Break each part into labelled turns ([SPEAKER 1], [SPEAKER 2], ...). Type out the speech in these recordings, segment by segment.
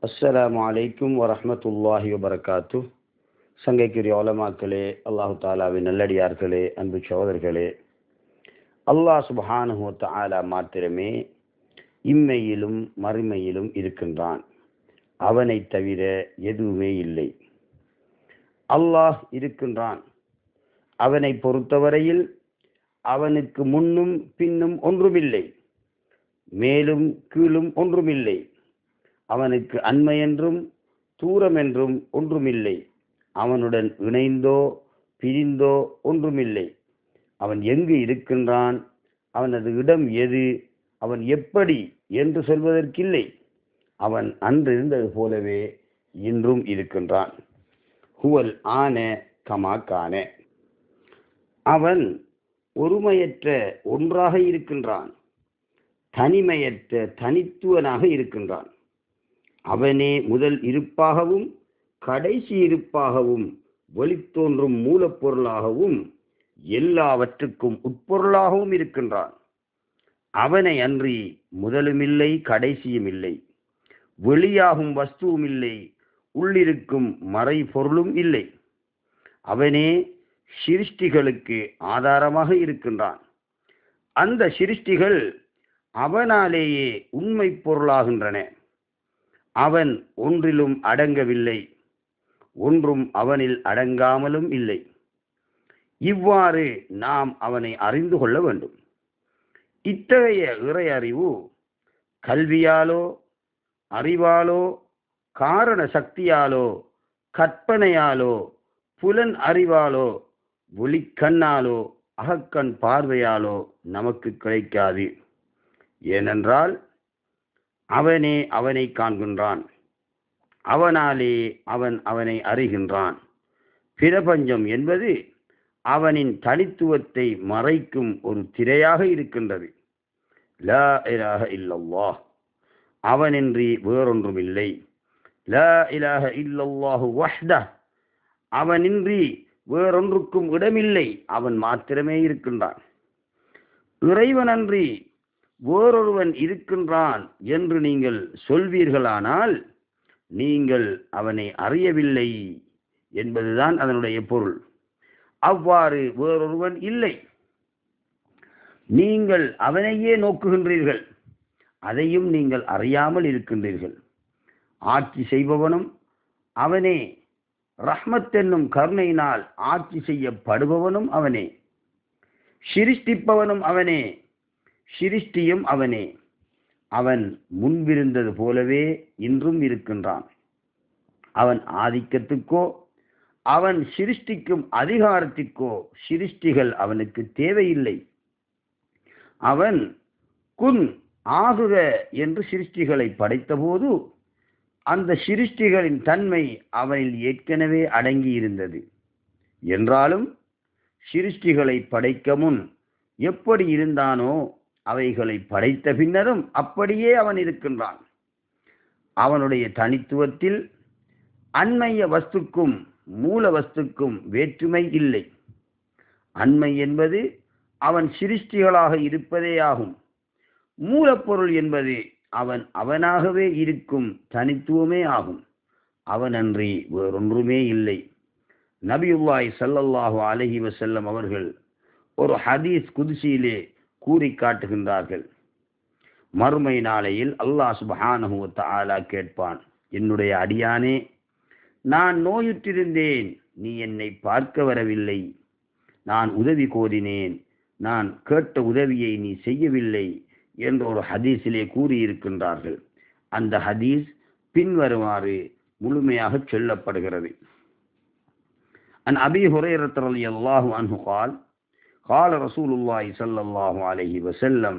[SPEAKER 1] அஸ்ஸலாமு அலைக்கும் வரஹ்மத்துல்லாஹி வபரகாத்து. சங்கைக்குரிய உலமாக்களே, அல்லாஹு தாலாவின் நல்லடியார்களே, அன்பு சகோதரர்களே, அல்லாஹ் சுப்ஹானஹு வ தஆலா மாத்திரமே இம்மையிலும் மறுமையிலும் இருக்கின்றான். அவனை தவிர எதுவுமே இல்லை. அல்லாஹ் இருக்கின்றான். அவனை பொறுத்தவரையில் அவனுக்கு முன்னும் பின்னும் ஒன்றுமில்லை, மேலும் கீழும் ஒன்றுமில்லை. அவனுக்கு அண்மை என்றும் தூரம் என்றும் ஒன்றுமில்லை. அவனுடன் இணைந்தோ பிரிந்தோ ஒன்றுமில்லை. அவன் எங்கு இருக்கின்றான், அவனது இடம் எது, அவன் எப்படி என்று சொல்வதற்கில்லை. அவன் அன்று இருந்தது போலவே இன்றும் இருக்கின்றான். ஹுவல் ஆன கமா கான. அவன் ஒருமையற்ற ஒன்றாக இருக்கின்றான், தனிமையற்ற தனித்துவனாக இருக்கின்றான். அவனே முதல் இருப்பாகவும் கடைசி இருப்பாகவும் வெளித்தோன்றும் மூலப்பொருளாகவும் எல்லாவற்றுக்கும் உட்பொருளாகவும் இருக்கின்றான். அவனை அன்றி முதலுமில்லை கடைசியும் இல்லை, வெளியாகும் வஸ்துவும் இல்லை, உள்ளிருக்கும் மறை பொருளும் இல்லை. அவனே சிருஷ்டிகளுக்கு ஆதாரமாக இருக்கின்றான். அந்த சிருஷ்டிகள் அவனாலேயே உண்மை பொருளாகின்றன. அவன் ஒன்றிலும் அடங்கவில்லை, ஒன்றும் அவனில் அடங்காமலும் இல்லை. இவ்வாறு நாம் அவனை அறிந்து கொள்ள வேண்டும். இத்தகைய இறை அறிவு கல்வியாலோ அறிவாலோ காரண சக்தியாலோ கற்பனையாலோ புலன் அறிவாலோ ஒளிக்கண்ணாலோ அகக்கண் பார்வையாலோ நமக்கு கிடைக்காது. ஏனென்றால் அவனே அவனை காண்கின்றான், அவனாலே அவன் அவனை அறிகின்றான். பிரபஞ்சம் என்பது அவனின் தனித்துவத்தை மறைக்கும் ஒரு திரையாக இருக்கின்றது. லா இலாஹ இல்லல்லாஹ், அவனின்றி வேறொன்றுமில்லை. லா இலாஹ இல்லல்லாஹு வஹ்தஹ், அவனின்றி வேறொன்றுக்கும் இடமில்லை, அவன் மாத்திரமே இருக்கின்றான். இறைவனன்றி வேறொருவன் இருக்கின்றான் என்று நீங்கள் சொல்வீர்களானால் நீங்கள் அவனை அறியவில்லை என்பதுதான் அதனுடைய பொருள். அவ்வாறு வேறொருவன் இல்லை. நீங்கள் அவனையே நோக்குகின்றீர்கள், அதையும் நீங்கள் அறியாமல் இருக்கின்றீர்கள். ஆட்சி செய்பவனும் அவனே, ரஹ்மத் என்னும் கருணையினால் ஆட்சி செய்யப்படுபவனும் அவனே, சிருஷ்டிப்பவனும் அவனே, சிருஷ்டியும் அவனே. அவன் முன்பிருந்தது போலவே இன்றும் இருக்கின்றான். அவன் ஆதிக்கத்துக்கோ அவன் சிருஷ்டிக்கும் அதிகாரத்திற்கோ சிருஷ்டிகள் அவனுக்கு தேவையில்லை. அவன் குன் ஆகுக என்று சிருஷ்டிகளை படைத்தபோது அந்த சிருஷ்டிகளின் தன்மை அவனில் ஏற்கனவே அடங்கி இருந்தது. என்றாலும் சிருஷ்டிகளை படைக்க முன் எப்படி இருந்தானோ அவைகளை படைத்த பின்னரும் அப்படியே அவன் இருக்கின்றான். அவனுடைய தனித்துவத்தில் அண்மைய வஸ்துக்கும் மூல வஸ்துக்கும் வேற்றுமை இல்லை. அண்மை என்பது அவன் சிருஷ்டிகளாக இருப்பதே ஆகும். மூலப்பொருள் என்பது அவன் அவனாகவே இருக்கும் தனித்துவமே ஆகும். அவனன்றி வேறொன்றுமே இல்லை. நபியுல்லாஹி ஸல்லல்லாஹு அலைஹி வஸல்லம் அவர்கள் ஒரு ஹதீஸ் குத்ஸியிலே கூறி காட்டுகின்றார்கள். மறுமை நாளையில் அல்லாஹ் சுப்ஹானஹு வ தஆலா கேட்பான், என்னுடைய அடியானே, நான் நோயுற்றிருந்தேன், நீ என்னை பார்க்க வரவில்லை. நான் உதவி கோரினேன், நான் கேட்ட உதவியை நீ செய்யவில்லை என்ற ஒரு ஹதீஸிலே கூறியிருக்கின்றார்கள். அந்த ஹதீஸ் பின்வருமாறு முழுமையாக சொல்லப்படுகிறது. அன் அபீ ஹுரைரா ரலியல்லாஹு அன்ஹு قال قال رسول الله صلى الله عليه وسلم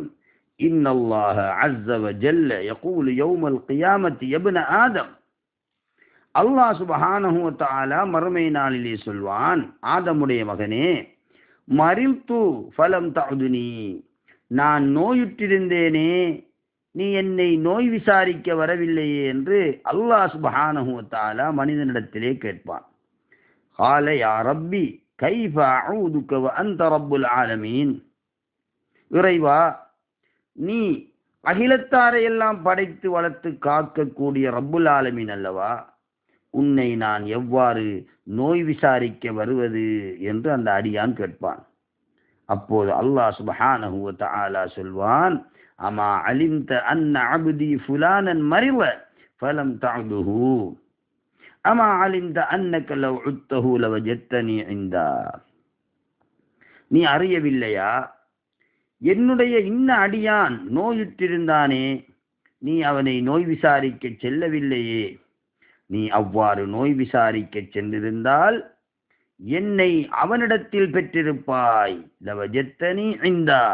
[SPEAKER 1] إن الله عز وجل يقول يوم القيامة يا ابن آدم. அல்லாஹ் சுப்ஹானஹு வ தஆலா மறுமை நாளிலே சொல்வான், ஆதமுடைய மகனே, மரில்து ஃபலம் தஅதுனி, நான் நோயுற்றிருந்தேனே, நீ என்னை நோய் விசாரிக்க வரவில்லையே என்று அல்லாஹ் சுப்ஹானஹு வ தஆலா மனிதனிடத்திலே கேட்பான். قال يا ربي كيف أعوذك وأنت رب العالمين. இறைவா, நீ அகிலத்தாரை எல்லாம் படைத்து வளர்த்து காக்கக்கூடிய ரப்புல் ஆலமீன் அல்லவா, உன்னை நான் எவ்வாறு நோய் விசாரிக்க வருவது என்று அந்த அடியான் கேட்பான். அப்போது அல்லாஹ் சுப்ஹானஹு வ தஆலா சொல்வான், அமா அலிம்த அன்ன அப்தி ஃபுலானன் மரிவ ஃபலம் தஅதுஹு அமா அலிம்த அன்னக லவ் உத்தஹு லவஜத்தனி இந்தா. நீ அறியவில்லையா, என்னுடைய இன்ன அடியான் நோயுற்றிருந்தானே, நீ அவனை நோய் விசாரிக்க செல்லவில்லையே. நீ அவ்வாறு நோய் விசாரிக்க சென்றிருந்தால் என்னை அவனிடத்தில் பெற்றிருப்பாய். லவஜத்தனி இந்தா,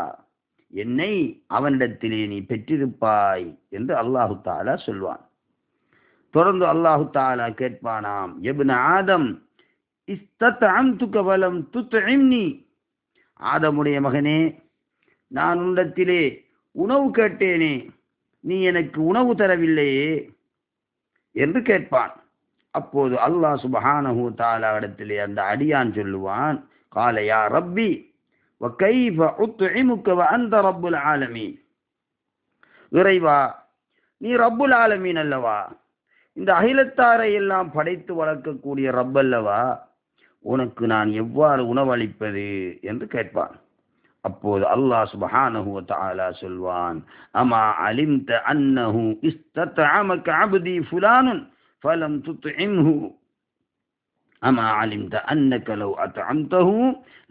[SPEAKER 1] என்னை அவனிடத்திலே நீ பெற்றிருப்பாய் என்று அல்லாஹு தஆலா சொல்வான். தொடர்ந்து அல்லாஹு தஆலா கேட்பானாம், இப்ன ஆதம் இஸ்தத்அம்துக வலம் துத்இம்னி. ஆதமுடைய மகனே, நான் உன்னிடத்திலே உணவு கேட்டேனே, நீ எனக்கு உணவு தரவில்லையே என்று கேட்பான். அப்போது அல்லாஹ் சுப்ஹானஹு வ தஆலா இடத்திலே அந்த அடியான் சொல்லுவான், கால யா ரப்பி வ கைஃப உத்இமுக வ அன்த ரப்புல் ஆலமீன். இறைவா, நீ ரப்புல் ஆலமீன் அல்லவா, இந்த அகிலத்தாரை எல்லாம் படைத்து வளர்க்கக்கூடிய ரப்பல்லவா, உனக்கு நான் எவ்வாறு உணவளிப்பது என்று கேட்பான். அப்போது அல்லாஹ் சுப்ஹானஹு வ தஆலா சொல்வான், அமா அலிம்த அன்னஹு இஸ்தத்அமக அப்தி ஃபுலானுன் ஃபலம் துத்இம்ஹு அமா அலிம்த அன்னக லவ் அத்அம்தஹு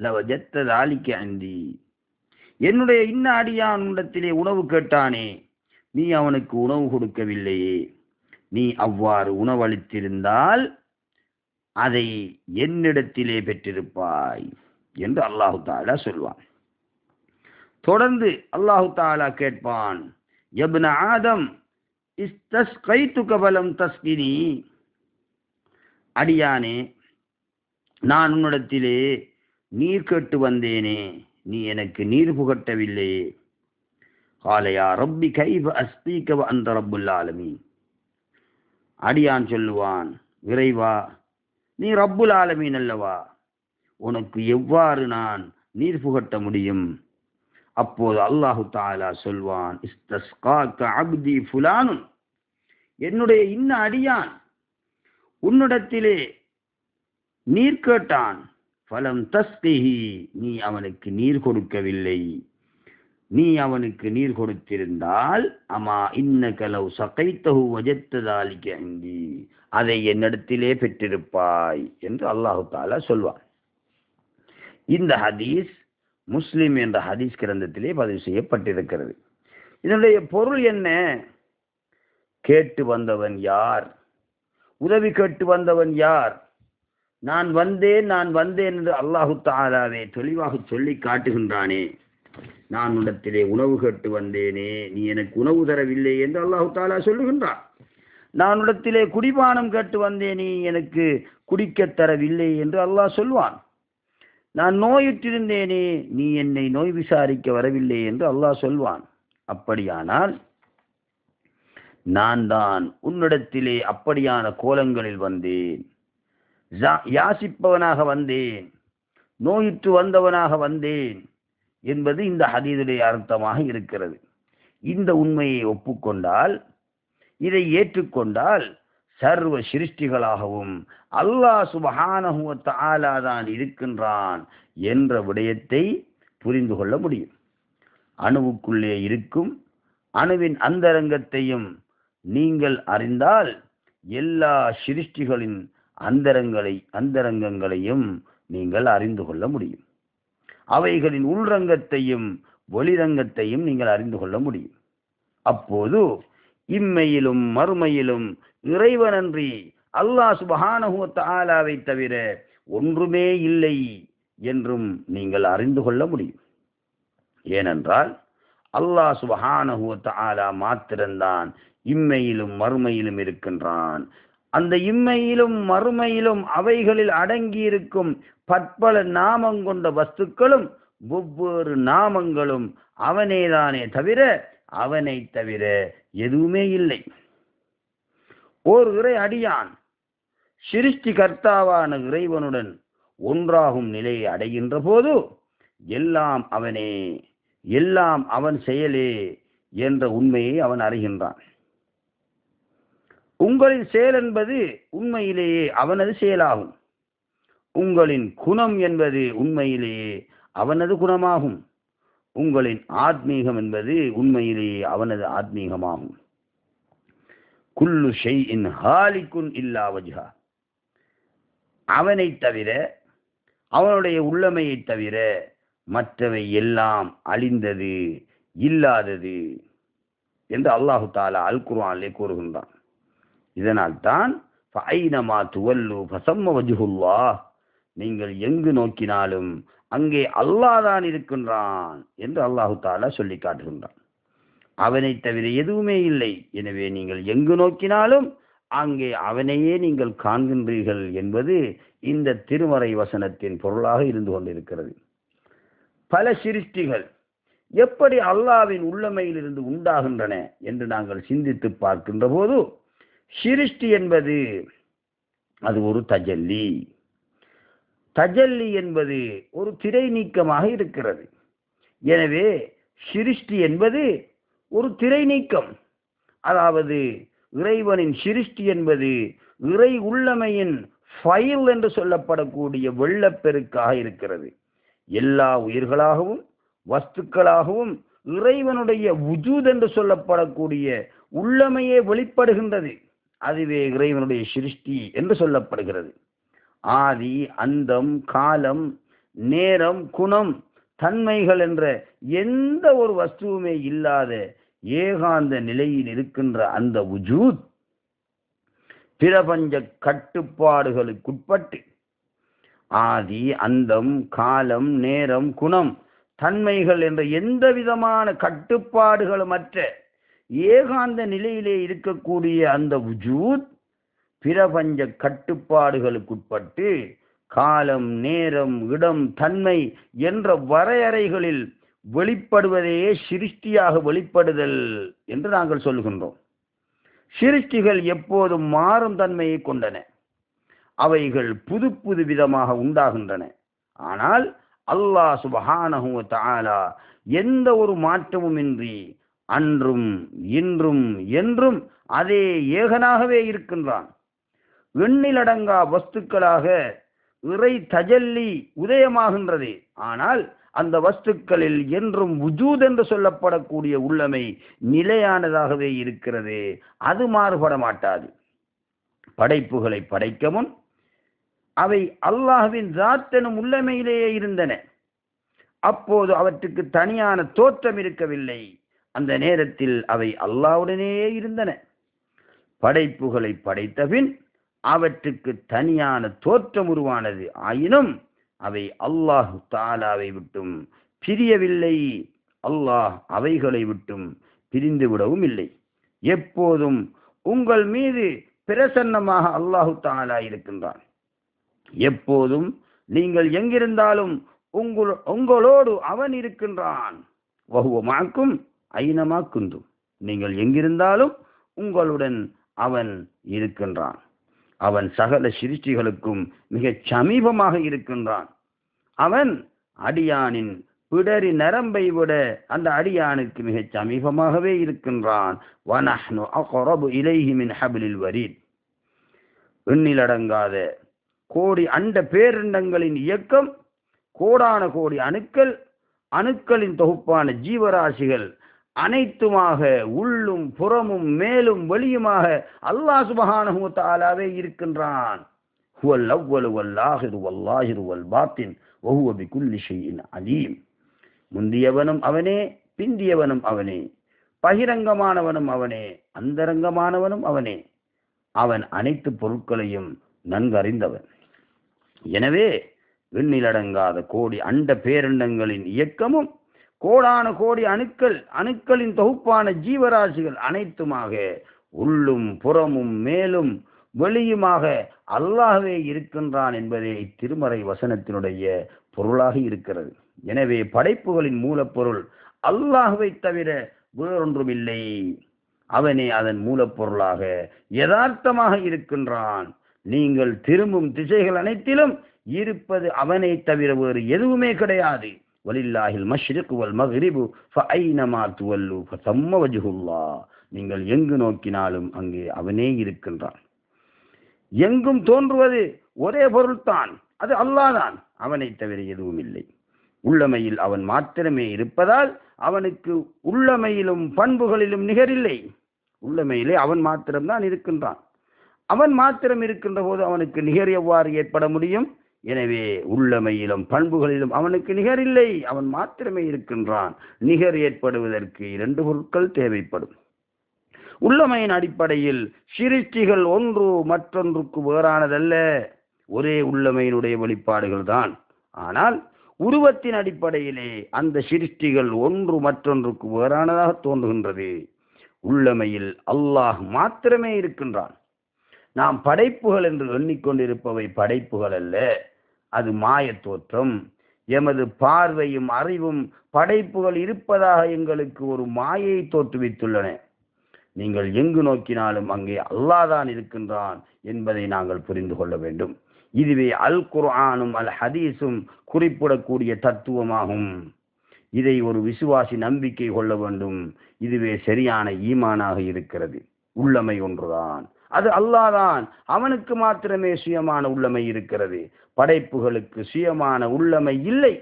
[SPEAKER 1] லவஜத்த ذلك عندي. என்னுடைய இன்ன அடியான் உன்னிடத்திலே உணவு கேட்டானே, நீ அவனுக்கு உணவு கொடுக்கவில்லையே. நீ அவ்வாறு உணவளித்திருந்தால் அதை என்னிடத்திலே பெற்றிருப்பாய் என்று அல்லாஹு தஆலா சொல்வான். தொடர்ந்து அல்லாஹு தஆலா கேட்பான், இப்ன ஆதம் இஸ்தஸ்கைதுக வலம் தஸ்கினி. அடியானே, நான் உன்னிடத்திலே நீர் கேட்டு வந்தேனே, நீ எனக்கு நீர் புகட்டவில்லையே. கால யா ரப்பி கைஃப அஸ்கீக வ அன்த ரப்புல் ஆலமீன். அடியான் சொல்லுவான், இறைவா, நீ ரப்புல் ஆலமீன் அல்லவா, உனக்கு எவ்வாறு நான் நீர் புகட்ட முடியும்? அப்போது அல்லாஹு தஆலா சொல்வான், இஸ்தஸ்காக அப்தி ஃபுலானுன். என்னுடைய இன்ன அடியான் உன்னிடத்திலே நீர் கேட்டான். ஃபலம் தஸ்கிஹி, நீ அவனுக்கு நீர் கொடுக்கவில்லை. நீ அவனுக்கு நீர் கொடுத்திருந்தால் அமா இன்னக லவ் சகைத்தஹு வஜத்த ذلك عندي, அதை என்னிடத்திலே பெற்றிருப்பாய் என்று அல்லாஹு தஆலா சொல்வான். இந்த ஹதீஸ் முஸ்லிம் என்ற ஹதீஸ் கிரந்தத்திலே பதிவு செய்யப்பட்டிருக்கிறது. இதனுடைய பொருள் என்ன? கேட்டு வந்தவன் யார்? உதவி கேட்டு வந்தவன் யார்? நான் வந்தேன் என்று அல்லாஹு தஆலாவே தெளிவாக சொல்லி காட்டுகின்றானே. நான் உன்னிடத்திலே உணவு கேட்டு வந்தேனே, நீ எனக்கு உணவு தரவில்லை என்று அல்லாஹு தஆலா சொல்லுகின்றான். நான் உன்னிடத்திலே குடிபானம் கேட்டு வந்தேன், நீ எனக்கு குடிக்க தரவில்லை என்று அல்லாஹ் சொல்வான். நான் நோயுற்றிருந்தேனே, நீ என்னை நோய் விசாரிக்க வரவில்லை என்று அல்லாஹ் சொல்வான். அப்படியானால் நான் தான் உன்னிடத்திலே அப்படியான கோலங்களில் வந்தேன், யாசிப்பவனாக வந்தேன், நோயுற்று வந்தவனாக வந்தேன் என்பது இந்த ஹதீஸுடைய அர்த்தமாக இருக்கிறது. இந்த உண்மையை ஒப்புக்கொண்டால், இதை ஏற்றுக்கொண்டால், சர்வ சிருஷ்டிகளாகவும் அல்லாஹ் சுப்ஹானஹு வ தஆலா தான் இருக்கின்றான் என்ற விடயத்தை புரிந்து கொள்ள முடியும். அணுவுக்குள்ளே இருக்கும் அணுவின் அந்தரங்கத்தையும் நீங்கள் அறிந்தால் எல்லா சிருஷ்டிகளின் அந்தரங்கங்களையும் நீங்கள் அறிந்து கொள்ள முடியும். அவைகளின் உள்ரங்கத்தையும் வெளிரங்கத்தையும் நீங்கள் அறிந்து கொள்ள முடியும். அப்போது இம்மையிலும் மறுமையிலும் இறைவனன்றி அல்லாஹ் சுப்ஹானஹு வ தஆலாவை தவிர ஒன்றுமே இல்லை என்றும் நீங்கள் அறிந்து கொள்ள முடியும். ஏனென்றால் அல்லாஹ் சுப்ஹானஹு வ தஆலா மாத்திரம்தான் இம்மையிலும் மறுமையிலும் இருக்கின்றான். அந்த இம்மையிலும் மறுமையிலும் அவைகளில் அடங்கியிருக்கும் பற்பல நாமம் கொண்ட வஸ்துக்களும் ஒவ்வொரு நாமங்களும் அவனேதானே தவிர அவனை தவிர எதுவுமே இல்லை. ஓர் இறை அடியான் சிருஷ்டி கர்த்தாவான இறைவனுடன் ஒன்றாகும் நிலையை அடைகின்ற போது எல்லாம் அவனே, எல்லாம் அவன் செயலே என்ற உண்மையை அவன் அறிகின்றான். உங்களின் செயல் என்பது உண்மையிலேயே அவனது செயலாகும். உங்களின் குணம் என்பது உண்மையிலேயே அவனது குணமாகும். உங்களின் ஆத்மீகம் என்பது உண்மையிலேயே அவனது ஆத்மீகமாகும். குல்லு ஷைஇன் ஹாலிகுன் இல்லா வஜ்ஹா, அவனை தவிர, அவனுடைய உள்ளமையை தவிர மற்றவை எல்லாம் அழிந்தது, இல்லாதது என்று அல்லாஹு தஆலா அல் குர்ஆனிலே கூறுகின்றான். இதனால் தான் ஃபஐனமா துவல்லு ஃபஸம்ம வஜ்ஹுல்லாஹ், நீங்கள் எங்கு நோக்கினாலும் அங்கே அல்லாஹ் தான் இருக்கின்றான் என்று அல்லாஹு தஆலா சொல்லி காட்டுகின்றான். அவனை தவிர எதுவுமே இல்லை. எனவே நீங்கள் எங்கு நோக்கினாலும் அங்கே அவனையே நீங்கள் காண்கின்றீர்கள் என்பது இந்த திருமறை வசனத்தின் பொருளாக இருந்து கொண்டிருக்கிறது. பல சிருஷ்டிகள் எப்படி அல்லாஹ்வின் உள்ளமையிலிருந்து உண்டாகின்றன என்று நாங்கள் சிந்தித்து பார்க்கின்ற போது, சிருஷ்டி என்பது அது ஒரு தஜல்லி. தஜல்லி என்பது ஒரு திரை நீக்கமாக இருக்கிறது. எனவே சிருஷ்டி என்பது ஒரு திரை நீக்கம். அதாவது இறைவனின் சிருஷ்டி என்பது இறை உள்ளமையின் ஃபைல் என்று சொல்லப்படக்கூடிய வெள்ளப்பெருக்காக இருக்கிறது. எல்லா உயிர்களாகவும் வஸ்துக்களாகவும் இறைவனுடைய வுஜூத் என்று சொல்லப்படக்கூடிய உள்ளமையே வெளிப்படுகின்றது. அதுவே இறைவனுடைய சிருஷ்டி என்று சொல்லப்படுகிறது. ஆதி, அந்தம், காலம், நேரம், குணம், தன்மைகள் என்ற எந்த ஒரு வஸ்துவுமே இல்லாத ஏகாந்த நிலையில் இருக்கின்ற அந்த வுஜூத் பிரபஞ்ச கட்டுப்பாடுகளுக்குட்பட்டு ஆதி, அந்தம், காலம், நேரம், குணம், தன்மைகள் என்ற எந்த விதமான கட்டுப்பாடுகளுமற்ற ஏகாந்த நிலையிலே இருக்கக்கூடிய அந்த வுஜூத் பிரபஞ்ச கட்டுப்பாடுகளுக்குட்பட்டு காலம், நேரம், இடம், தன்மை என்ற வரையறைகளில் வெளிப்படுவதையே சிருஷ்டியாக வெளிப்படுதல் என்று நாங்கள் சொல்கின்றோம். சிருஷ்டிகள் எப்போதும் மாறும் தன்மையை கொண்டன. அவைகள் புது புது விதமாக உண்டாகின்றன. ஆனால் அல்லாஹ் சுப்ஹானஹு வ தஆலா எந்த ஒரு மாற்றமும் இன்றி அன்றும் இன்றும் என்றும் அதே ஏகனாகவே இருக்கின்றான். எண்ணிலடங்கா வஸ்துக்களாக இறை தஜல்லி உதயமாகின்றது. ஆனால் அந்த வஸ்துக்களில் என்றும் வுஜூத் என்று சொல்லப்படக்கூடிய உள்ளமை நிலையானதாகவே இருக்கிறது. அது மாறுபட மாட்டாது. படைப்புகளை படைக்க முன் அவை அல்லாஹ்வின் ஸாத் எனும் உள்ளமையிலேயே இருந்தன. அப்போது அவற்றுக்கு தனியான தோற்றம் இருக்கவில்லை. அந்த நேரத்தில் அவை அல்லாஹ்வுடனேயே இருந்தன. படைப்புகளை படைத்த பின் அவற்றுக்கு தனியான தோற்றம் உருவானது. ஆயினும் அவை அல்லாஹ் தஆலாவை விட்டும் பிரியவில்லை. அல்லாஹ் அவைகளை விட்டும் பிரிந்து விடவும் இல்லை. எப்போதும் உங்கள் மீது பிரசன்னமாக அல்லாஹ் தஆலா இருக்கின்றான். எப்போதும் நீங்கள் எங்கிருந்தாலும் உங்களோடு அவன் இருக்கின்றான். வஹுவ மஅக்கும் ஐனமா குந்தும், நீங்கள் எங்கிருந்தாலும் உங்களுடன் அவன் இருக்கின்றான். அவன் சகல சிருஷ்டிகளுக்கும் மிகச் சமீபமாக இருக்கின்றான். அவன் அடியானின் பிடரி நரம்பை விட அந்த அடியானுக்கு மிகச் சமீபமாகவே இருக்கின்றான். வனஹ்னு அக்ரபு இலைஹி மின் ஹப்லில் வரீத், எண்ணிலடங்காத கோடி அண்ட பேரண்டங்களின் இயக்கம், கோடான கோடி அணுக்கள், அணுக்களின் தொகுப்பான ஜீவராசிகள் அனைத்துமாக உள்ளும் புறமும் மேலும் வெளியுமாக அல்லாஹ் சுப்ஹானஹு வ தஆலாவே இருக்கின்றான். ஹுவல் அவ்வலு வல் ஆஹிரு வல் லாஹிரு வல் பாத்தின் வ ஹுவ பிகுல்லி ஷைஇன் அலீம். முந்தியவனும் அவனே, பிந்தியவனும் அவனே, பகிரங்கமானவனும் அவனே, அந்தரங்கமானவனும் அவனே. அவன் அனைத்து பொருட்களையும் நன்கறிந்தவன். எனவே எண்ணிலடங்காத கோடி அண்ட பேரண்டங்களின் இயக்கமும் கோடான கோடி அணுக்களின் தொகுப்பான ஜீவராசிகள் அனைத்துமாக உள்ளும் புறமும் மேலும் வெளியுமாக அல்லாஹ்வே இருக்கின்றான் என்பதே இத்திருமறை வசனத்தினுடைய பொருளாக இருக்கிறது. எனவே படைப்புகளின் மூலப்பொருள் அல்லாஹ்வை தவிர வேறொன்றுமில்லை. அவனே அதன் மூலப்பொருளாக யதார்த்தமாக இருக்கின்றான். நீங்கள் திரும்பும் திசைகள் அனைத்திலும் இருப்பது அவனை தவிர வேறு எதுவுமே கிடையாது. வலில்லாஹில் மஷ்ரிக் வல் மக்ரிபு ஃபஐனமா துவல்லு ஃபதம்ம வஜ்ஹுல்லாஹ். நீங்கள் எங்கு நோக்கினாலும் அங்கே அவனே இருக்கின்றான். எங்கும் தோன்றுவது ஒரே பொருள்தான், அது அல்லாஹ் தான், அவனை தவிர எதுவும் இல்லை. உள்ளமையில் அவன் மாத்திரமே இருப்பதால் அவனுக்கு உள்ளமையிலும் பண்புகளிலும் நிகரில்லை. உள்ளமையிலே அவன் மாத்திரம்தான் இருக்கின்றான். அவன் மாத்திரம் இருக்கின்ற போது அவனுக்கு நிகர் எவ்வாறு ஏற்பட முடியும்? எனவே உள்ளமையிலும் பண்புகளிலும் அவனுக்கு நிகரில்லை, அவன் மாத்திரமே இருக்கின்றான். நிகர் ஏற்படுவதற்கு 2 பொருட்கள் தேவைப்படும். உள்ளமையின் அடிப்படையில் சிருஷ்டிகள் ஒன்று மற்றொன்றுக்கு வேறானதல்ல, ஒரே உள்ளமையினுடைய வெளிப்பாடுகள் தான். ஆனால் உருவத்தின் அடிப்படையிலே அந்த சிருஷ்டிகள் ஒன்று மற்றொன்றுக்கு வேறானதாக தோன்றுகின்றது. உள்ளமையில் அல்லாஹ் மாத்திரமே இருக்கின்றான். நாம் படைப்புகள் என்று எண்ணிக்கொண்டிருப்பவை படைப்புகள் அல்ல, அது மாய தோற்றம். எமது பார்வையும் அறிவும் படைப்புகள் இருப்பதாக எங்களுக்கு ஒரு மாயை தோற்றுவித்துள்ளன. நீங்கள் எங்கு நோக்கினாலும் அங்கே அல்லாஹ் தான் இருக்கின்றான் என்பதை நாங்கள் புரிந்து கொள்ள வேண்டும். இதுவே அல் குர்ஆனும் அல் ஹதீஸும் குறிப்பிடக்கூடிய தத்துவமாகும். இதை ஒரு விசுவாசி நம்பிக்கை கொள்ள வேண்டும். இதுவே சரியான ஈமானாக இருக்கிறது. உள்ளமை ஒன்றுதான், அது அல்லாஹ் தான். அவனுக்கு மாத்திரமே சுயமான உள்ளமை இருக்கிறது. படைப்புகளுக்கு சுயமான உள்ளமை இல்லை.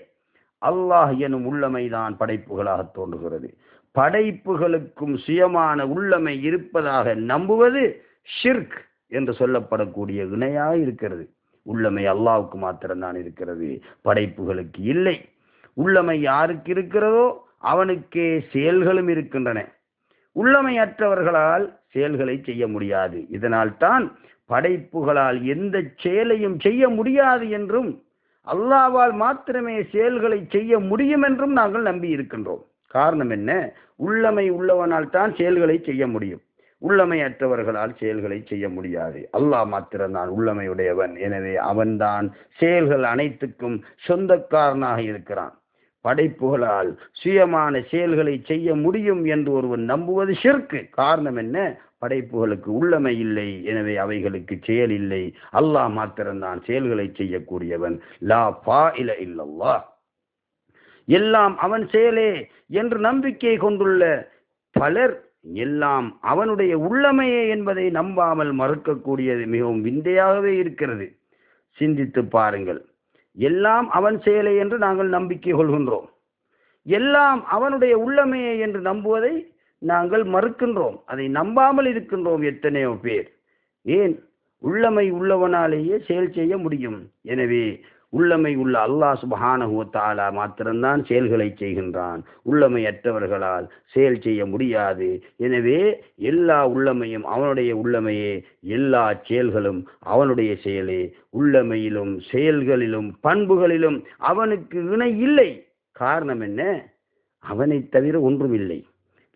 [SPEAKER 1] அல்லாஹ் எனும் உள்ளமைதான் படைப்புகளாக தோன்றுகிறது. படைப்புகளுக்கும் சுயமான உள்ளமை இருப்பதாக நம்புவது ஷிர்க் என்று சொல்லப்படக்கூடிய இணையாக இருக்கிறது. உள்ளமை அல்லாஹ்வுக்கு மாத்திரம்தான் இருக்கிறது, படைப்புகளுக்கு இல்லை. உள்ளமை யாருக்கு இருக்கிறதோ அவனுக்கே செயல்களும் இருக்கின்றன. உள்ளமையற்றவர்களால் செயல்களை செய்ய முடியாது. இதனால் தான் படைப்புகளால் எந்த செயலையும் செய்ய முடியாது என்றும் அல்லாஹ்வால் மாத்திரமே செயல்களை செய்ய முடியும் என்றும் நாங்கள் நம்பி இருக்கின்றோம். காரணம் என்ன? உள்ளமை உள்ளவனால் தான் செயல்களை செய்ய முடியும். உள்ளமையற்றவர்களால் செயல்களை செய்ய முடியாது. அல்லாஹ் மாத்திரம்தான் உள்ளமையுடையவன். எனவே அவன்தான் செயல்கள் அனைத்துக்கும் சொந்தக்காரனாக இருக்கிறான். படைப்புகளால் சுயமான செயல்களை செய்ய முடியும் என்று ஒருவன் நம்புவது ஷிர்க். காரணம் என்ன? படைப்புகளுக்கு உள்ளமை இல்லை, எனவே அவைகளுக்கு செயல் இல்லை. அல்லாஹ் மாத்திரம்தான் செயல்களை செய்யக்கூடியவன். லா ஃபாயில இல்லல்லாஹ், எல்லாம் அவன் செயலே என்று நம்பிக்கை கொண்டுள்ள பலர் எல்லாம் அவனுடைய உள்ளமையே என்பதை நம்பாமல் மறுக்கக்கூடியது மிகவும் விந்தையாகவே இருக்கிறது. சிந்தித்து பாருங்கள். எல்லாம் அவன் செயலே என்று நாங்கள் நம்பிக்கை கொள்கின்றோம். எல்லாம் அவனுடைய உள்ளமையே என்று நம்புவதை நாங்கள் மறுக்கின்றோம். அதை நம்பாமல் இருக்கின்றோம் எத்தனையோ பேர். ஏன்? உள்ளமை உள்ளவனாலேயே செயல் செய்ய முடியும். எனவே உள்ளமை உள்ள அல்லாஹ் சுப்ஹானஹு வ தஆலா மாத்திரம்தான் செயல்களை செய்கின்றான். உள்ளமையற்றவர்களால் செயல் செய்ய முடியாது. எனவே எல்லா உள்ளமையும் அவனுடைய உள்ளமையே, எல்லா செயல்களும் அவனுடைய செயலே. உள்ளமையிலும் செயல்களிலும் பண்புகளிலும் அவனுக்கு இணை இல்லை. காரணம் என்ன? அவனை தவிர ஒன்றுமில்லை.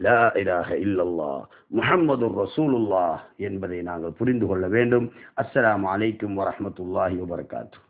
[SPEAKER 1] லா இலாஹ இல்லல்லாஹ் முஹம்மதுர் ரசூலுல்லாஹ் என்பதை நாங்கள் புரிந்து கொள்ள வேண்டும். அஸ்ஸலாமு அலைக்கும் வரஹ்மத்துல்லாஹி வபரகாத்துஹு.